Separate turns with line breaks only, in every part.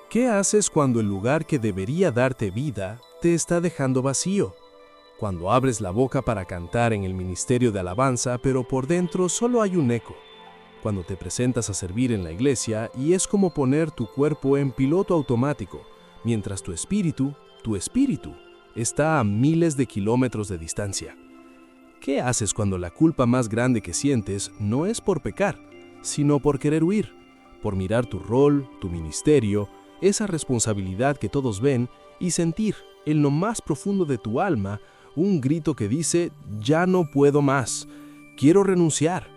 ¿Qué haces cuando el lugar que debería darte vida te está dejando vacío? Cuando abres la boca para cantar en el ministerio de alabanza, pero por dentro solo hay un eco. Cuando te presentas a servir en la iglesia y es como poner tu cuerpo en piloto automático, mientras tu espíritu, está a miles de kilómetros de distancia. ¿Qué haces cuando la culpa más grande que sientes no es por pecar, sino por querer huir, por mirar tu rol, tu ministerio, esa responsabilidad que todos ven y sentir en lo más profundo de tu alma un grito que dice, ya no puedo más, quiero renunciar?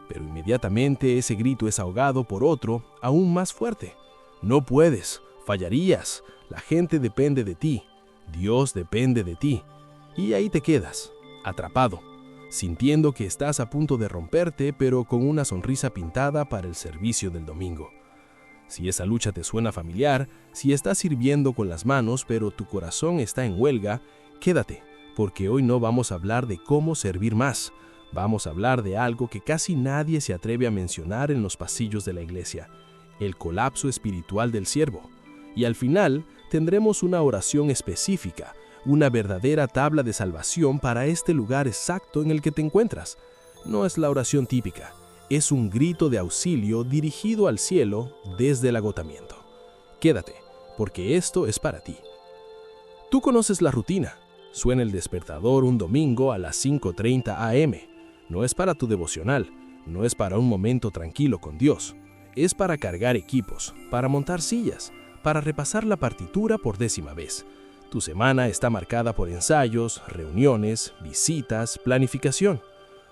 Pero inmediatamente ese grito es ahogado por otro aún más fuerte. No puedes, fallarías, la gente depende de ti, Dios depende de ti. Y ahí te quedas, atrapado, sintiendo que estás a punto de romperte, pero con una sonrisa pintada para el servicio del domingo. Si esa lucha te suena familiar, si estás sirviendo con las manos, pero tu corazón está en huelga, quédate, porque hoy no vamos a hablar de cómo servir más. Vamos a hablar de algo que casi nadie se atreve a mencionar en los pasillos de la iglesia, el colapso espiritual del siervo. Y al final tendremos una oración específica, una verdadera tabla de salvación para este lugar exacto en el que te encuentras. No es la oración típica, es un grito de auxilio dirigido al cielo desde el agotamiento. Quédate, porque esto es para ti. Tú conoces la rutina. Suena el despertador un domingo a las 5:30 a.m. No es para tu devocional, no es para un momento tranquilo con Dios. Es para cargar equipos, para montar sillas, para repasar la partitura por 10ª vez. Tu semana está marcada por ensayos, reuniones, visitas, planificación.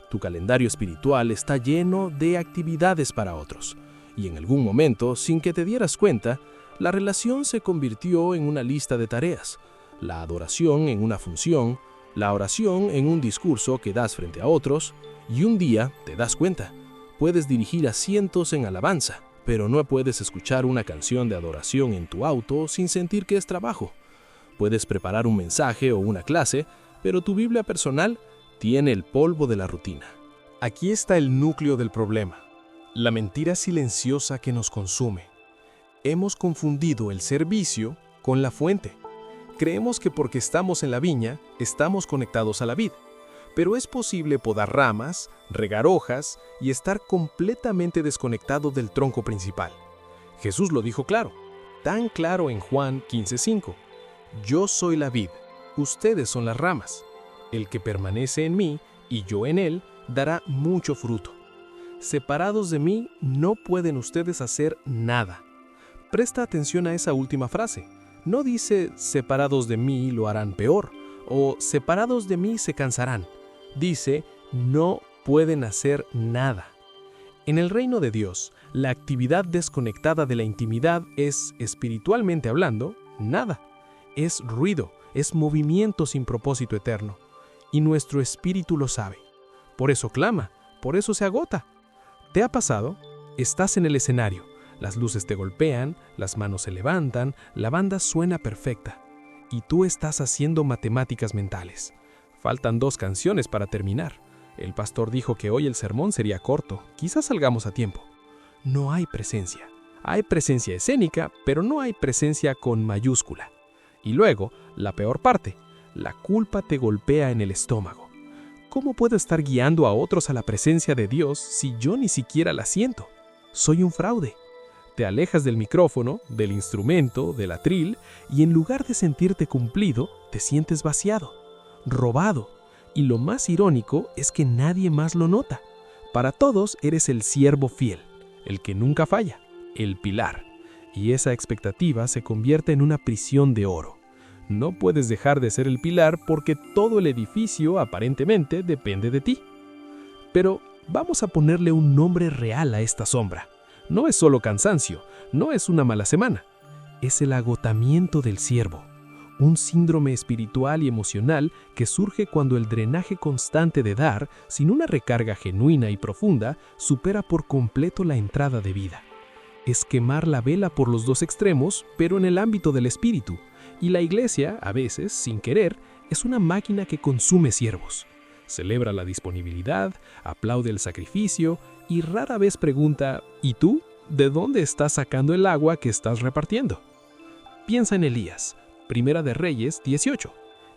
Tu calendario espiritual está lleno de actividades para otros. Y en algún momento, sin que te dieras cuenta, la relación se convirtió en una lista de tareas. La adoración en una función, la oración en un discurso que das frente a otros, y un día te das cuenta, puedes dirigir a cientos en alabanza, pero no puedes escuchar una canción de adoración en tu auto sin sentir que es trabajo. Puedes preparar un mensaje o una clase, pero tu Biblia personal tiene el polvo de la rutina. Aquí está el núcleo del problema, la mentira silenciosa que nos consume. Hemos confundido el servicio con la fuente. Creemos que porque estamos en la viña, estamos conectados a la vid. Pero es posible podar ramas, regar hojas y estar completamente desconectado del tronco principal. Jesús lo dijo claro, tan claro en Juan 15:5. Yo soy la vid, ustedes son las ramas. El que permanece en mí y yo en él, dará mucho fruto. Separados de mí, no pueden ustedes hacer nada. Presta atención a esa última frase. No dice, separados de mí lo harán peor, o separados de mí se cansarán. Dice, no pueden hacer nada. En el reino de Dios, la actividad desconectada de la intimidad es, espiritualmente hablando, nada. Es ruido, es movimiento sin propósito eterno. Y nuestro espíritu lo sabe. Por eso clama, por eso se agota. ¿Te ha pasado? Estás en el escenario, las luces te golpean, las manos se levantan, la banda suena perfecta. Y tú estás haciendo matemáticas mentales. Faltan 2 canciones para terminar. El pastor dijo que hoy el sermón sería corto, quizás salgamos a tiempo. No hay presencia. Hay presencia escénica, pero no hay presencia con mayúscula. Y luego, la peor parte, la culpa te golpea en el estómago. ¿Cómo puedo estar guiando a otros a la presencia de Dios si yo ni siquiera la siento? Soy un fraude. Te alejas del micrófono, del instrumento, del atril, y en lugar de sentirte cumplido, te sientes vaciado, robado. Y lo más irónico es que nadie más lo nota. Para todos eres el siervo fiel, el que nunca falla, el pilar. Y esa expectativa se convierte en una prisión de oro. No puedes dejar de ser el pilar porque todo el edificio aparentemente depende de ti. Pero vamos a ponerle un nombre real a esta sombra. No es solo cansancio, no es una mala semana. Es el agotamiento del siervo, un síndrome espiritual y emocional que surge cuando el drenaje constante de dar, sin una recarga genuina y profunda, supera por completo la entrada de vida. Es quemar la vela por los 2 extremos, pero en el ámbito del espíritu. Y la iglesia, a veces, sin querer, es una máquina que consume siervos. Celebra la disponibilidad, aplaude el sacrificio y rara vez pregunta, ¿y tú?
¿de dónde estás sacando el agua que estás repartiendo? Piensa en Elías, Primera de Reyes 18,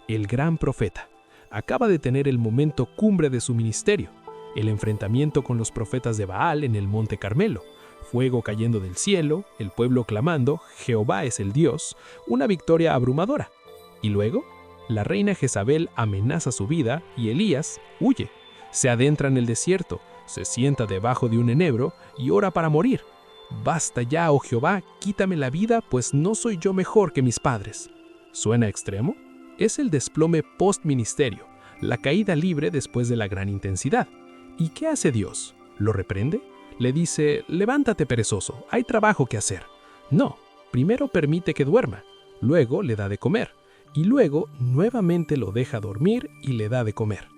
el gran profeta. Acaba de tener el momento cumbre de su ministerio, el enfrentamiento con los profetas de Baal en el Monte Carmelo, fuego cayendo del cielo, el pueblo clamando, Jehová es el Dios, una victoria abrumadora. Y luego, la reina Jezabel amenaza su vida y Elías huye. Se adentra en el desierto, se sienta debajo de un enebro y ora para morir. Basta ya, oh Jehová, quítame la vida, pues no soy yo mejor que mis padres. ¿Suena extremo? Es el desplome post-ministerio, la caída libre después de la gran intensidad. ¿Y qué hace Dios? ¿Lo reprende? Le dice, levántate perezoso, hay trabajo que hacer. No, primero permite que duerma, luego le da de comer, y luego nuevamente lo deja dormir y le da de comer.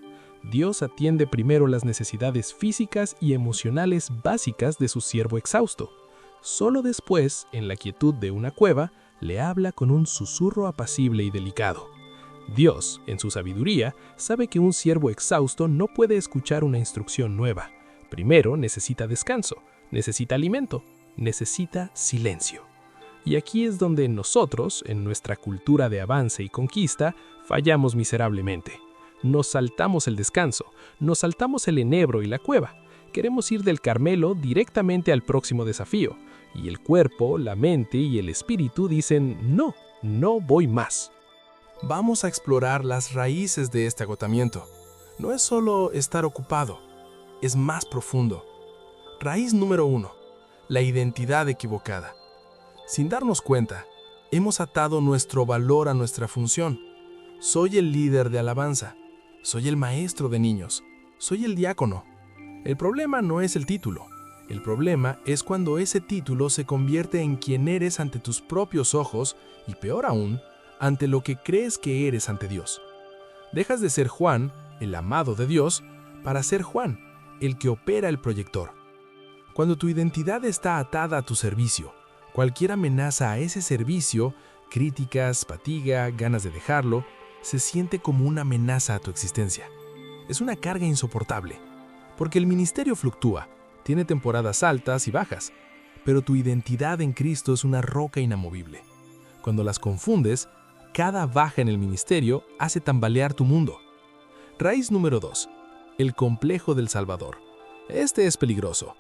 Dios atiende primero las necesidades físicas y emocionales básicas de su siervo exhausto. Solo después, en la quietud de una cueva, le habla con un susurro apacible y delicado. Dios, en su sabiduría, sabe que un siervo exhausto no puede escuchar una instrucción nueva. Primero necesita descanso, necesita alimento, necesita silencio. Y aquí es donde nosotros, en nuestra cultura de avance y conquista, fallamos miserablemente. Nos saltamos el descanso, nos saltamos el enebro y la cueva. Queremos ir del Carmelo directamente al próximo desafío. Y el cuerpo, la mente y el espíritu dicen, no, no voy más.
Vamos a explorar las raíces de este agotamiento. No es solo estar ocupado, es más profundo. Raíz número 1, la identidad equivocada. Sin darnos cuenta, hemos atado nuestro valor a nuestra función. Soy el líder de alabanza, soy el maestro de niños, soy el diácono. El problema no es el título, el problema es cuando ese título se convierte en quien eres ante tus propios ojos y, peor aún, ante lo que crees que eres ante Dios. Dejas de ser Juan, el amado de Dios, para ser Juan, el que opera el proyector. Cuando tu identidad está atada a tu servicio, cualquier amenaza a ese servicio, críticas, fatiga, ganas de dejarlo, se siente como una amenaza a tu existencia. Es una carga insoportable, porque el ministerio fluctúa, tiene temporadas altas y bajas, pero tu identidad en Cristo es una roca inamovible. Cuando las confundes, cada baja en el ministerio hace tambalear tu mundo. Raíz número 2. El complejo del Salvador. Este es peligroso.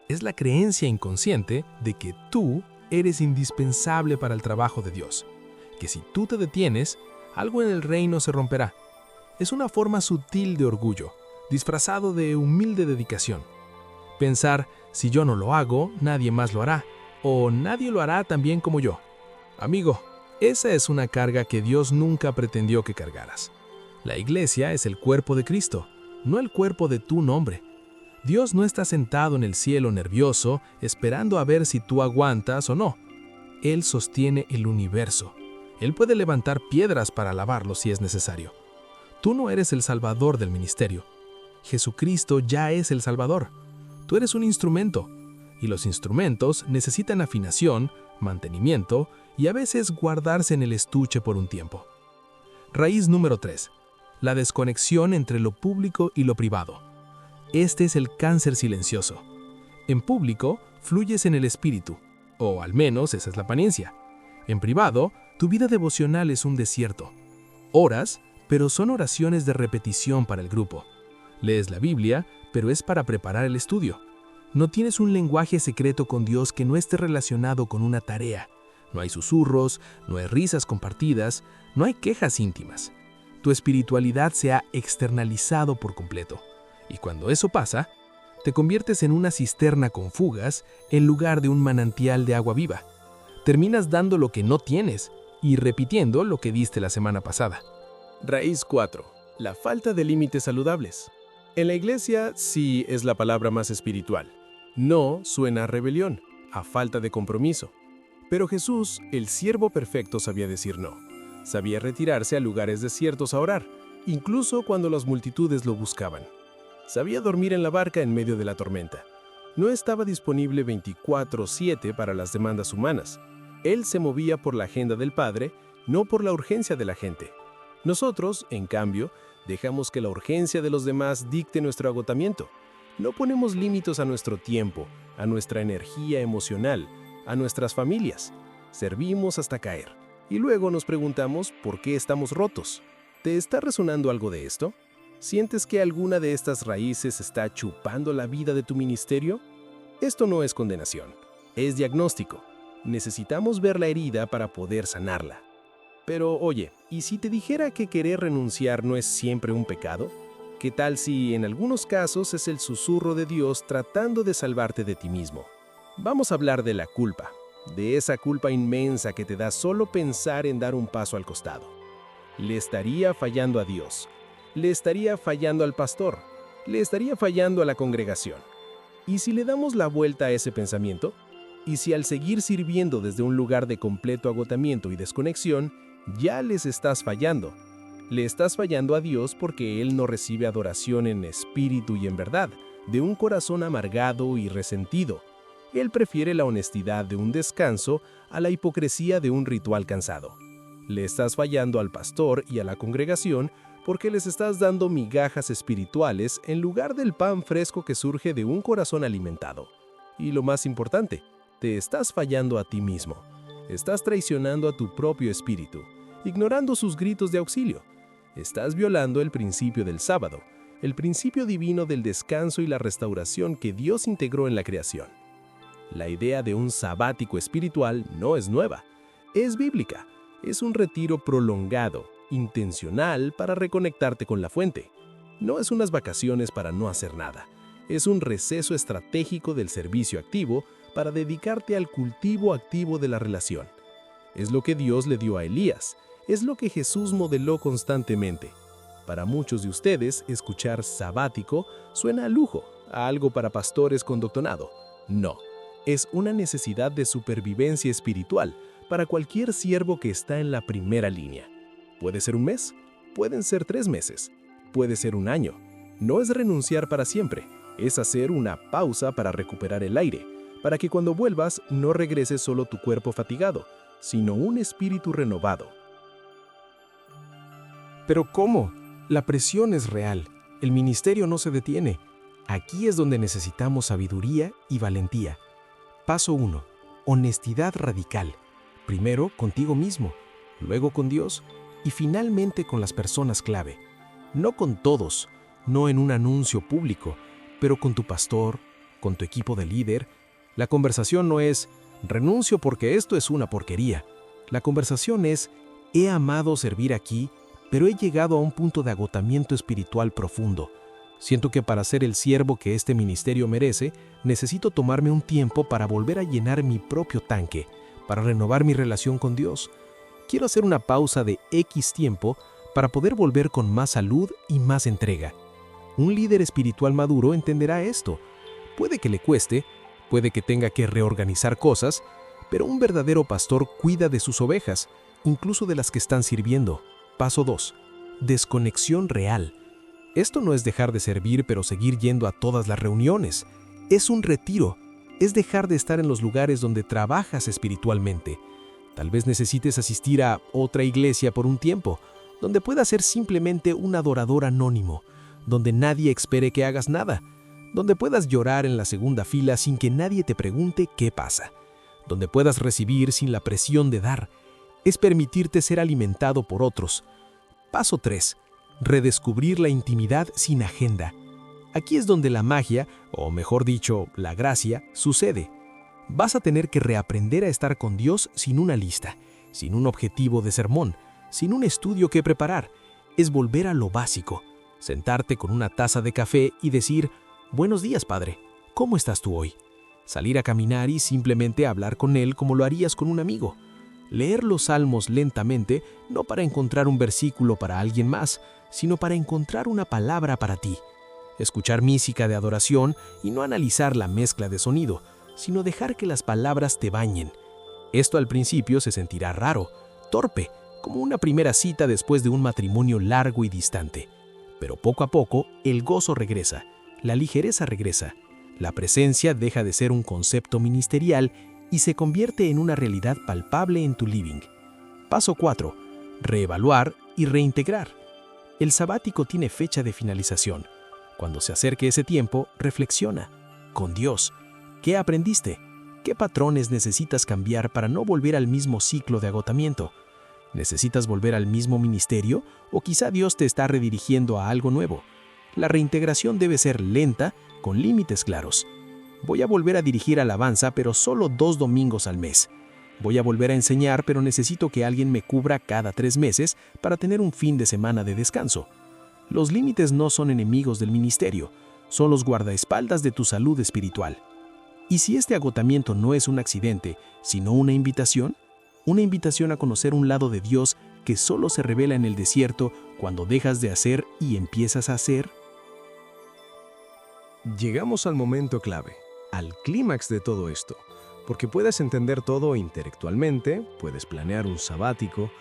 Es la creencia inconsciente de que tú eres indispensable para el trabajo de Dios, que si tú te detienes, algo en el reino se romperá. Es una forma sutil de orgullo, disfrazado de humilde dedicación. Pensar, si yo no lo hago, nadie más lo hará, o nadie lo hará tan bien como yo. Amigo, esa es una carga que Dios nunca pretendió que cargaras. La iglesia es el cuerpo de Cristo, no el cuerpo de tu nombre. Dios no está sentado en el cielo nervioso, esperando a ver si tú aguantas o no. Él sostiene el universo. Él puede levantar piedras para lavarlo si es necesario. Tú no eres el salvador del ministerio. Jesucristo ya es el Salvador. Tú eres un instrumento, y los instrumentos necesitan afinación, mantenimiento y a veces guardarse en el estuche por un tiempo. Raíz número 3. La desconexión entre lo público y lo privado. Este es el cáncer silencioso. En público, fluyes en el espíritu, o al menos esa es la apariencia. En privado, tu vida devocional es un desierto. Oras, pero son oraciones de repetición para el grupo. Lees la Biblia, pero es para preparar el estudio. No tienes un lenguaje secreto con Dios que no esté relacionado con una tarea. No hay susurros, no hay risas compartidas, no hay quejas íntimas. Tu espiritualidad se ha externalizado por completo. Y cuando eso pasa, te conviertes en una cisterna con fugas en lugar de un manantial de agua viva. Terminas dando lo que no tienes y repitiendo lo que diste la semana pasada. Raíz 4. La falta de límites saludables. En la iglesia sí es la palabra más espiritual. No suena a rebelión, a falta de compromiso. Pero Jesús, el siervo perfecto, sabía decir no. Sabía retirarse a lugares desiertos a orar, incluso cuando las multitudes lo buscaban. Sabía dormir en la barca en medio de la tormenta. No estaba disponible 24/7 para las demandas humanas. Él se movía por la agenda del Padre, no por la urgencia de la gente. Nosotros, en cambio, dejamos que la urgencia de los demás dicte nuestro agotamiento. No ponemos límites a nuestro tiempo, a nuestra energía emocional, a nuestras familias. Servimos hasta caer. Y luego nos preguntamos por qué estamos rotos. ¿Te está resonando algo de esto? ¿Sientes que alguna de estas raíces está chupando la vida de tu ministerio? Esto no es condenación, es diagnóstico. Necesitamos ver la herida para poder sanarla. Pero oye, ¿y si te dijera que querer renunciar no es siempre un pecado? ¿Qué tal si en algunos casos es el susurro de Dios tratando de salvarte de ti mismo? Vamos a hablar de la culpa, de esa culpa inmensa que te da solo pensar en dar un paso al costado. Le estaría fallando a Dios, le estaría fallando al pastor, le estaría fallando a la congregación. ¿Y si le damos la vuelta a ese pensamiento? ¿Y si al seguir sirviendo desde un lugar de completo agotamiento y desconexión, ya les estás fallando? Le estás fallando a Dios porque Él no recibe adoración en espíritu y en verdad, de un corazón amargado y resentido. Él prefiere la honestidad de un descanso a la hipocresía de un ritual cansado. Le estás fallando al pastor y a la congregación porque les estás dando migajas espirituales en lugar del pan fresco que surge de un corazón alimentado. Y lo más importante, te estás fallando a ti mismo. Estás traicionando a tu propio espíritu, ignorando sus gritos de auxilio. Estás violando el principio del sábado, el principio divino del descanso y la restauración que Dios integró en la creación. La idea de un sabático espiritual no es nueva, es bíblica. Es un retiro prolongado, intencional para reconectarte con la fuente. No es unas vacaciones para no hacer nada. Es un receso estratégico del servicio activo para dedicarte al cultivo activo de la relación. Es lo que Dios le dio a Elías. Es lo que Jesús modeló constantemente. Para muchos de ustedes, escuchar sabático suena a lujo, a algo para pastores con doctorado. No, es una necesidad de supervivencia espiritual para cualquier siervo que está en la primera línea. Puede ser un mes, pueden ser 3 meses, puede ser un año. No es renunciar para siempre, es hacer una pausa para recuperar el aire, para que cuando vuelvas no regrese solo tu cuerpo fatigado, sino un espíritu renovado.
¿Pero cómo? La presión es real. El ministerio no se detiene. Aquí es donde necesitamos sabiduría y valentía. Paso 1. Honestidad radical. Primero contigo mismo, luego con Dios y finalmente con las personas clave. No con todos, no en un anuncio público, pero con tu pastor, con tu equipo de líder. La conversación no es, renuncio porque esto es una porquería. La conversación es, he amado servir aquí, pero he llegado a un punto de agotamiento espiritual profundo. Siento que para ser el siervo que este ministerio merece, necesito tomarme un tiempo para volver a llenar mi propio tanque, para renovar mi relación con Dios. Quiero hacer una pausa de X tiempo para poder volver con más salud y más entrega. Un líder espiritual maduro entenderá esto. Puede que le cueste, puede que tenga que reorganizar cosas, pero un verdadero pastor cuida de sus ovejas, incluso de las que están sirviendo. Paso 2. Desconexión real. Esto no es dejar de servir pero seguir yendo a todas las reuniones. Es un retiro. Es dejar de estar en los lugares donde trabajas espiritualmente. Tal vez necesites asistir a otra iglesia por un tiempo, donde puedas ser simplemente un adorador anónimo, donde nadie espere que hagas nada, donde puedas llorar en la segunda fila sin que nadie te pregunte qué pasa, donde puedas recibir sin la presión de dar. Es permitirte ser alimentado por otros. Paso 3. Redescubrir la intimidad sin agenda. Aquí es donde la magia, o mejor dicho, la gracia, sucede. Vas a tener que reaprender a estar con Dios sin una lista, sin un objetivo de sermón, sin un estudio que preparar. Es volver a lo básico, sentarte con una taza de café y decir, buenos días, Padre, ¿cómo estás tú hoy? Salir a caminar y simplemente hablar con Él como lo harías con un amigo. Leer los salmos lentamente, no para encontrar un versículo para alguien más, sino para encontrar una palabra para ti. Escuchar música de adoración y no analizar la mezcla de sonido, sino dejar que las palabras te bañen. Esto al principio se sentirá raro, torpe, como una primera cita después de un matrimonio largo y distante. Pero poco a poco, el gozo regresa, la ligereza regresa, la presencia deja de ser un concepto ministerial y se convierte en una realidad palpable en tu living. Paso 4. Reevaluar y reintegrar. El sabático tiene fecha de finalización. Cuando se acerque ese tiempo, reflexiona. Con Dios, ¿qué aprendiste? ¿Qué patrones necesitas cambiar para no volver al mismo ciclo de agotamiento? ¿Necesitas volver al mismo ministerio o quizá Dios te está redirigiendo a algo nuevo? La reintegración debe ser lenta, con límites claros. Voy a volver a dirigir alabanza, pero solo 2 domingos al mes. Voy a volver a enseñar, pero necesito que alguien me cubra cada 3 meses para tener un fin de semana de descanso. Los límites no son enemigos del ministerio, son los guardaespaldas de tu salud espiritual. ¿Y si este agotamiento no es un accidente, sino una invitación? Una invitación a conocer un lado de Dios que solo se revela en el desierto cuando dejas de hacer y empiezas a hacer.
Llegamos al momento clave, al clímax de todo esto, porque puedes entender todo intelectualmente, puedes planear un sabático,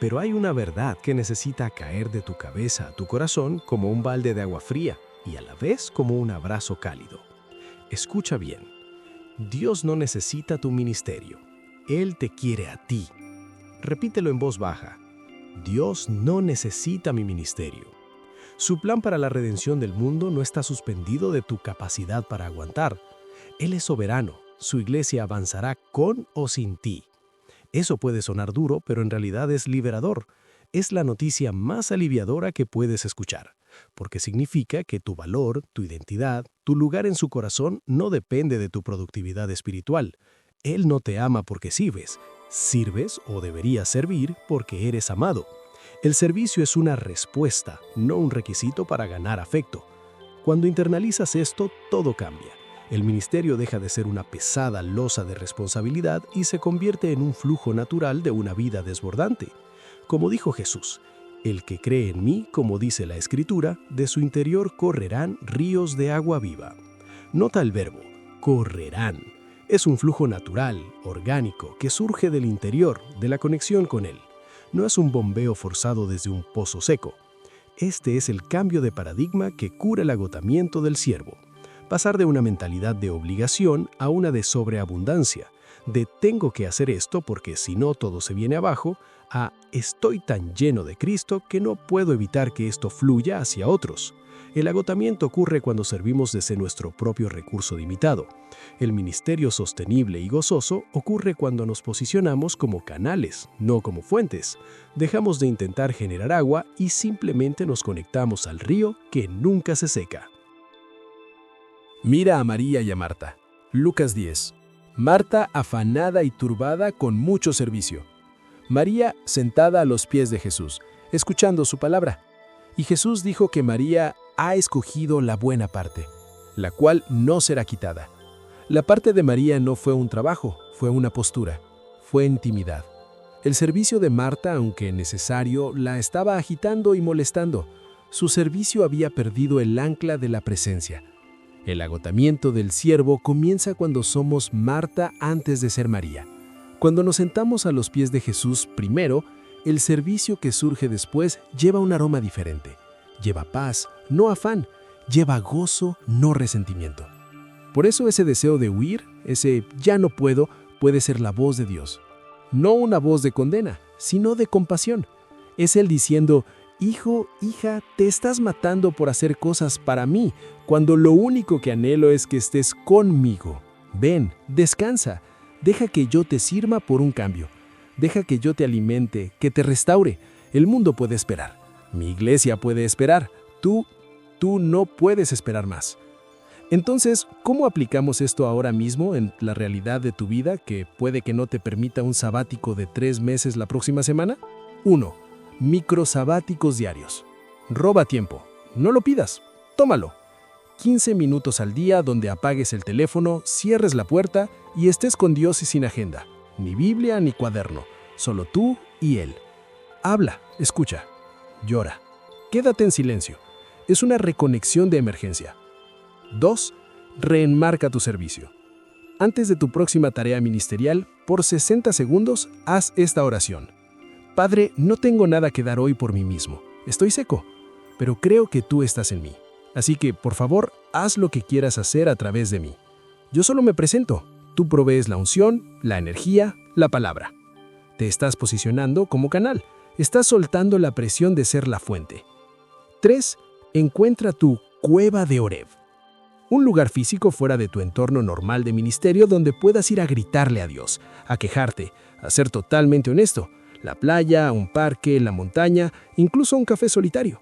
pero hay una verdad que necesita caer de tu cabeza a tu corazón como un balde de agua fría y a la vez como un abrazo cálido. Escucha bien, Dios no necesita tu ministerio. Él te quiere a ti. Repítelo en voz baja. Dios no necesita mi ministerio. Su plan para la redención del mundo no está suspendido de tu capacidad para aguantar. Él es soberano. Su iglesia avanzará con o sin ti. Eso puede sonar duro, pero en realidad es liberador. Es la noticia más aliviadora que puedes escuchar, porque significa que tu valor, tu identidad, tu lugar en su corazón no depende de tu productividad espiritual. Él no te ama porque sirves o deberías servir porque eres amado. El servicio es una respuesta, no un requisito para ganar afecto. Cuando internalizas esto, todo cambia. El ministerio deja de ser una pesada losa de responsabilidad y se convierte en un flujo natural de una vida desbordante. Como dijo Jesús, el que cree en mí, como dice la Escritura, de su interior correrán ríos de agua viva. Nota el verbo, correrán. Es un flujo natural, orgánico, que surge del interior, de la conexión con Él. No es un bombeo forzado desde un pozo seco. Este es el cambio de paradigma que cura el agotamiento del siervo. Pasar de una mentalidad de obligación a una de sobreabundancia, de tengo que hacer esto porque si no todo se viene abajo, a estoy tan lleno de Cristo que no puedo evitar que esto fluya hacia otros. El agotamiento ocurre cuando servimos desde nuestro propio recurso limitado. El ministerio sostenible y gozoso ocurre cuando nos posicionamos como canales, no como fuentes. Dejamos de intentar generar agua y simplemente nos conectamos al río que nunca se seca. Mira a María y a Marta. Lucas 10. Marta afanada y turbada con mucho servicio. María sentada a los pies de Jesús, escuchando su palabra. Y Jesús dijo que María ha escogido la buena parte, la cual no será quitada. La parte de María no fue un trabajo, fue una postura, fue intimidad. El servicio de Marta, aunque necesario, la estaba agitando y molestando. Su servicio había perdido el ancla de la presencia. El agotamiento del siervo comienza cuando somos Marta antes de ser María. Cuando nos sentamos a los pies de Jesús primero, el servicio que surge después lleva un aroma diferente. Lleva paz, no afán. Lleva gozo, no resentimiento. Por eso ese deseo de huir, ese ya no puedo, puede ser la voz de Dios. No una voz de condena, sino de compasión. Es Él diciendo, hijo, hija, te estás matando por hacer cosas para mí, cuando lo único que anhelo es que estés conmigo. Ven, descansa, deja que yo te sirva por un cambio. Deja que yo te alimente, que te restaure. El mundo puede esperar. Mi iglesia puede esperar. Tú no puedes esperar más. Entonces, ¿cómo aplicamos esto ahora mismo en la realidad de tu vida que puede que no te permita un sabático de 3 meses la próxima semana? 1. Microsabáticos diarios. Roba tiempo. No lo pidas. Tómalo. 15 minutos al día donde apagues el teléfono, cierres la puerta y estés con Dios y sin agenda. Ni Biblia ni cuaderno. Solo tú y Él. Habla, escucha, llora. Quédate en silencio. Es una reconexión de emergencia. 2. Reenmarca tu servicio. Antes de tu próxima tarea ministerial, por 60 segundos, haz esta oración. Padre, no tengo nada que dar hoy por mí mismo. Estoy seco, pero creo que tú estás en mí. Así que, por favor, haz lo que quieras hacer a través de mí. Yo solo me presento. Tú provees la unción, la energía, la palabra. Te estás posicionando como canal. Estás soltando la presión de ser la fuente. 3. Encuentra tu
cueva de Oreb. Un lugar físico fuera de tu entorno normal de ministerio donde puedas ir a gritarle a Dios, a quejarte, a ser totalmente honesto. La playa, un parque, la montaña, incluso un café solitario.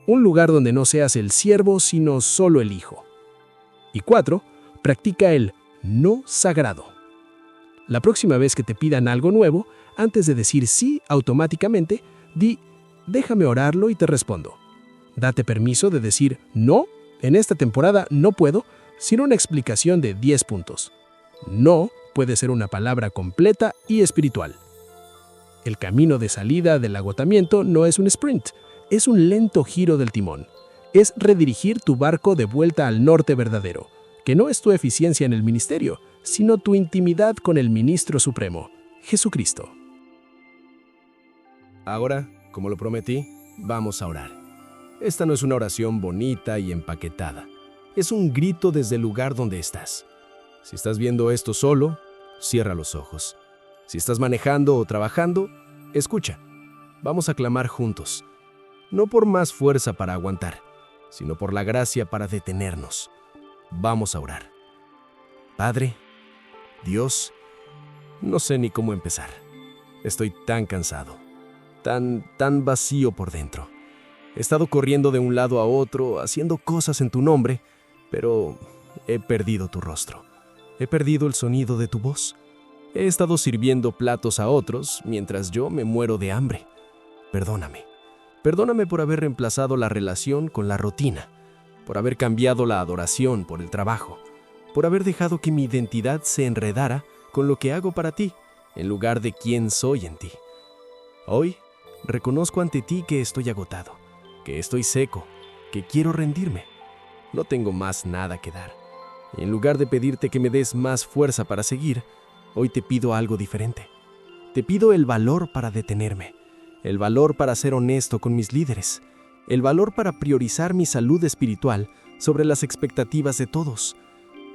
Un lugar donde no seas el siervo, sino solo el hijo. Y 4. Practica el no sagrado. La próxima vez que te pidan algo nuevo, antes de decir sí automáticamente, di, déjame orarlo y te respondo. Date permiso de decir no, en esta temporada no puedo, sin una explicación de 10 puntos. No puede ser una palabra completa y espiritual. El camino de salida del agotamiento no es un sprint, es un lento giro del timón. Es redirigir tu barco de vuelta al norte verdadero, que no es tu eficiencia en el ministerio, sino tu intimidad con el Ministro Supremo, Jesucristo.
Ahora, como lo prometí, vamos a orar. Esta no es una oración bonita y empaquetada. Es un grito desde el lugar donde estás. Si estás viendo esto solo, cierra los ojos. Si estás manejando o trabajando, escucha. Vamos a clamar juntos. No por más fuerza para aguantar, sino por la gracia para detenernos. Vamos a orar. Padre, Dios, no sé ni cómo empezar. Estoy tan cansado, tan vacío por dentro. He estado corriendo de un lado a otro, haciendo cosas en tu nombre, pero he perdido tu rostro. He perdido el sonido de tu voz. He estado sirviendo platos a otros mientras yo me muero de hambre. Perdóname. Perdóname por haber reemplazado la relación con la rutina, por haber cambiado la adoración por el trabajo, por haber dejado que mi identidad se enredara con lo que hago para ti, en lugar de quién soy en ti. Hoy reconozco ante ti que estoy agotado, que estoy seco, que quiero rendirme. No tengo más nada que dar. Y en lugar de pedirte que me des más fuerza para seguir, hoy te pido algo diferente. Te pido el valor para detenerme, el valor para ser honesto con mis líderes, el valor para priorizar mi salud espiritual sobre las expectativas de todos.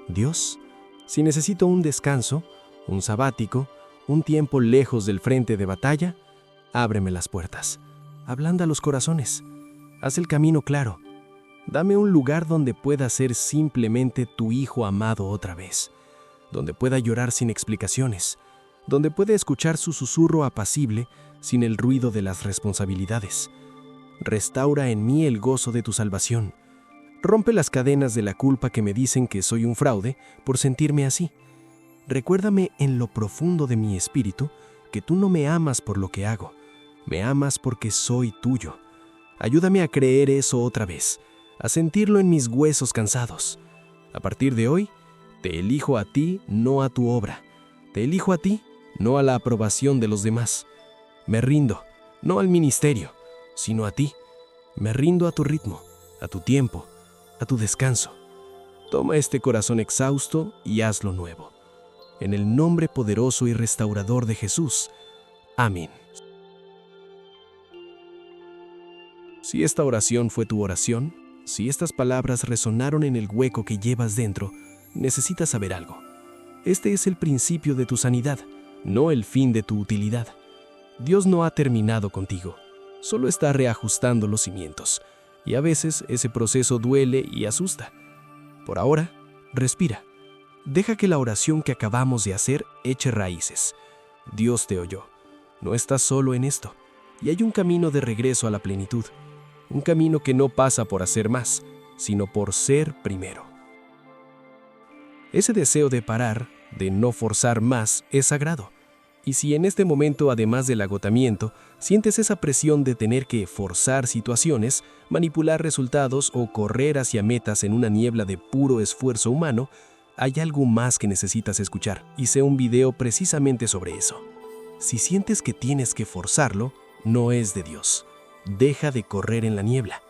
Dios, si necesito un descanso, un sabático, un tiempo lejos del frente de batalla, ábreme las puertas, ablanda los corazones, haz el camino claro. Dame un lugar donde pueda ser simplemente tu hijo amado otra vez, donde pueda llorar sin explicaciones, donde pueda escuchar su susurro apacible sin el ruido de las responsabilidades. Restaura en mí el gozo de tu salvación. Rompe las cadenas de la culpa que me dicen que soy un fraude por sentirme así. Recuérdame en lo profundo de mi espíritu que tú no me amas por lo que hago, me amas porque soy tuyo. Ayúdame a creer eso otra vez, a sentirlo en mis huesos cansados. A partir de hoy, te elijo a ti, no a tu obra. Te elijo a ti, no a la aprobación de los demás. Me rindo, no al ministerio, sino a ti. Me rindo a tu ritmo, a tu tiempo, a tu descanso. Toma este corazón exhausto y hazlo nuevo. En el nombre poderoso y restaurador de Jesús. Amén. Si esta oración fue tu oración, si estas palabras resonaron en el hueco que llevas dentro, necesitas saber algo. Este es el principio de tu sanidad, no el fin de tu utilidad. Dios no ha terminado contigo, solo está reajustando los cimientos, y a veces ese proceso duele y asusta. Por ahora, respira. Deja que la oración que acabamos de hacer eche raíces. Dios te oyó. No estás solo en esto, y hay un camino de regreso a la plenitud. Un camino que no pasa por hacer más, sino por ser primero. Ese deseo de parar, de no forzar más, es sagrado. Y si en este momento, además del agotamiento, sientes esa presión de tener que forzar situaciones, manipular resultados o correr hacia metas en una niebla de puro esfuerzo humano, hay algo más que necesitas escuchar. Hice un video precisamente sobre eso. Si sientes que tienes que forzarlo, no es de Dios. Deja de correr en la niebla.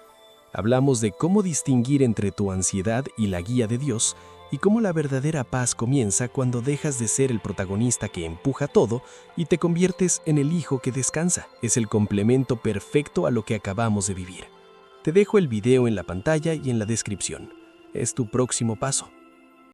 Hablamos de cómo distinguir entre tu ansiedad y la guía de Dios y cómo la verdadera paz comienza cuando dejas de ser el protagonista que empuja todo y te conviertes en el hijo que descansa. Es el complemento perfecto a lo que acabamos de vivir. Te dejo el video en la pantalla y en la descripción. Es tu próximo paso.